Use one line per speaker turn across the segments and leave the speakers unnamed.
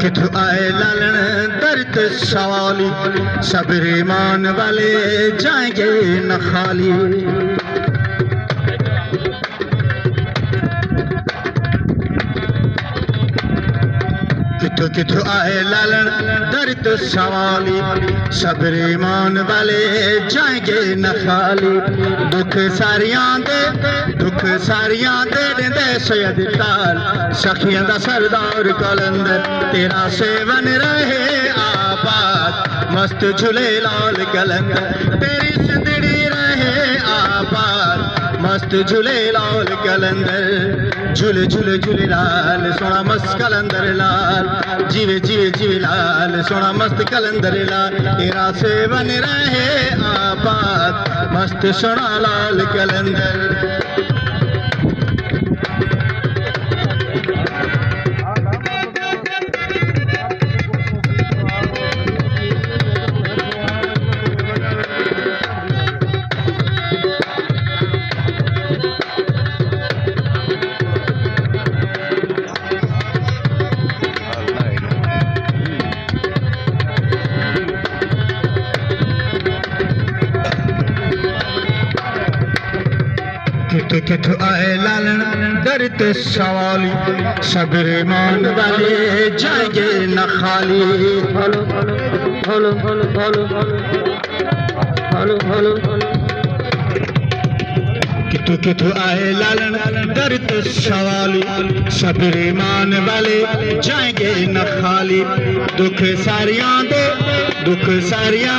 किथों आए लालन दर्द सवाली, सब्र ईमान वाले जाएंगे न खाली। किथों किथों आए लालन दर्द सवाली, सब्र ईमान वाले जाएंगे न खाली। दुख सारियां दे देंदे सैयद ताल, सखियां दा सरदार कलंदर तेरा सेवन रहे आबाद। मस्त झूले लाल कलंदर तेरी सिंदड़ी रहे आबाद, मस्त झूले लाल कलंदर। झूले झूले झूले लाल सोना मस्त कलंदर लाल, जीवे जीवे जीवे लाल सोना मस्त कलंदर लाल। तेरा सेवन रहे आबाद, मस्त सोना लाल कलंदर। किथों किथों आए लालन दर्द सवाली, सब्र ईमान वाले जाएंगे न खाली। Hello hello hello hello hello hello. किथों किथों आए लालन दर्द सवाली, सब्र ईमान वाले जाएंगे न खाली। दुख सारियां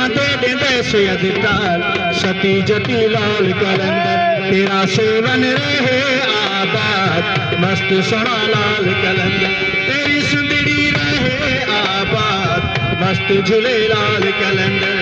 दे देंदे सैयद ताल, सती जती लाल कलंदर तेरा सेवन रहे आबाद। मस्त सोना लाल कलंदर तेरी सुंदड़ी रहे आबाद, मस्त झूले लाल कलंदर।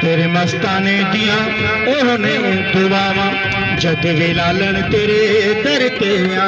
तेरे मस्ताने दिया उन्होंने दुआवा, जद वे लालन तेरे दर ते